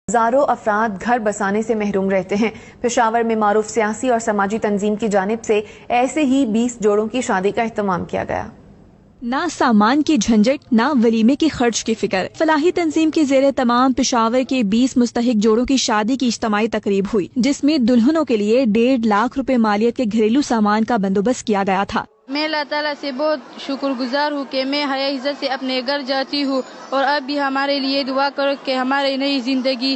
ہزاروں افراد گھر بسانے سے محروم رہتے ہیں۔ پشاور میں معروف سیاسی اور سماجی تنظیم کی جانب سے ایسے ہی 20 جوڑوں کی شادی کا اہتمام کیا گیا۔ نہ سامان کی جھنجٹ، نہ ولیمے کی خرچ کی فکر۔ فلاحی تنظیم کے زیر تمام پشاور کے 20 مستحق جوڑوں کی شادی کی اجتماعی تقریب ہوئی، جس میں دلہنوں کے لیے 1.5 لاکھ روپے مالیت کے گھریلو سامان کا بندوبست کیا گیا تھا۔ میں اللہ تعالیٰ سے بہت شکر گزار ہوں کہ میں حیا عزت سے اپنے گھر جاتی ہوں، اور اب بھی ہمارے لیے دعا کرو کہ ہماری نئی زندگی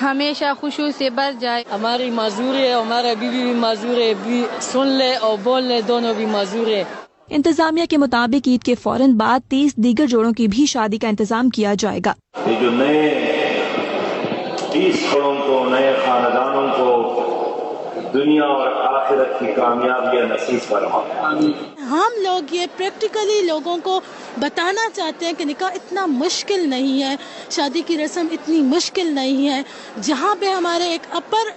ہمیشہ خوشیوں سے بھر جائے۔ ہماری معذور ہے، ہمارا بیوی بھی معذور ہے، سن لے اور بول لے دونوں بھی معذور ہے۔ انتظامیہ کے مطابق عید کے فوراً بعد 30 دیگر جوڑوں کی بھی شادی کا انتظام کیا جائے گا۔ یہ جو نئے 30 کھڑوں کو، نئے خاندانوں کو دنیا اور آخرت کی کامیابیاں نصیب فرما۔ ہم لوگ یہ پریکٹیکلی لوگوں کو بتانا چاہتے ہیں کہ نکاح اتنا مشکل نہیں ہے، شادی کی رسم اتنی مشکل نہیں ہے۔ جہاں پہ ہمارے ایک اپر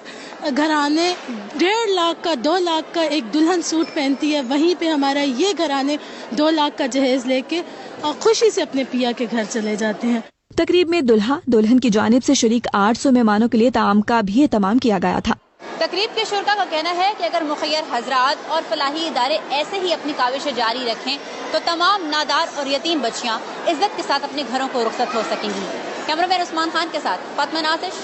گھرانے 1.5 لاکھ کا 2 لاکھ کا ایک دلہن سوٹ پہنتی ہے، وہیں پہ ہمارا یہ گھرانے 2 لاکھ کا جہیز لے کے اور خوشی سے اپنے پیا کے گھر چلے جاتے ہیں۔ تقریب میں دلہا دلہن کی جانب سے شریک 800 مہمانوں کے لیے طعام کا بھی اہتمام کیا گیا تھا۔ تقریب کے شرکا کا کہنا ہے کہ اگر مخیر حضرات اور فلاحی ادارے ایسے ہی اپنی کاوشیں جاری رکھیں تو تمام نادار اور یتیم بچیاں عزت کے ساتھ اپنے گھروں کو رخصت ہو سکیں گی۔ کیمرہ مین عثمان خان کے ساتھ فاطمہ نازش۔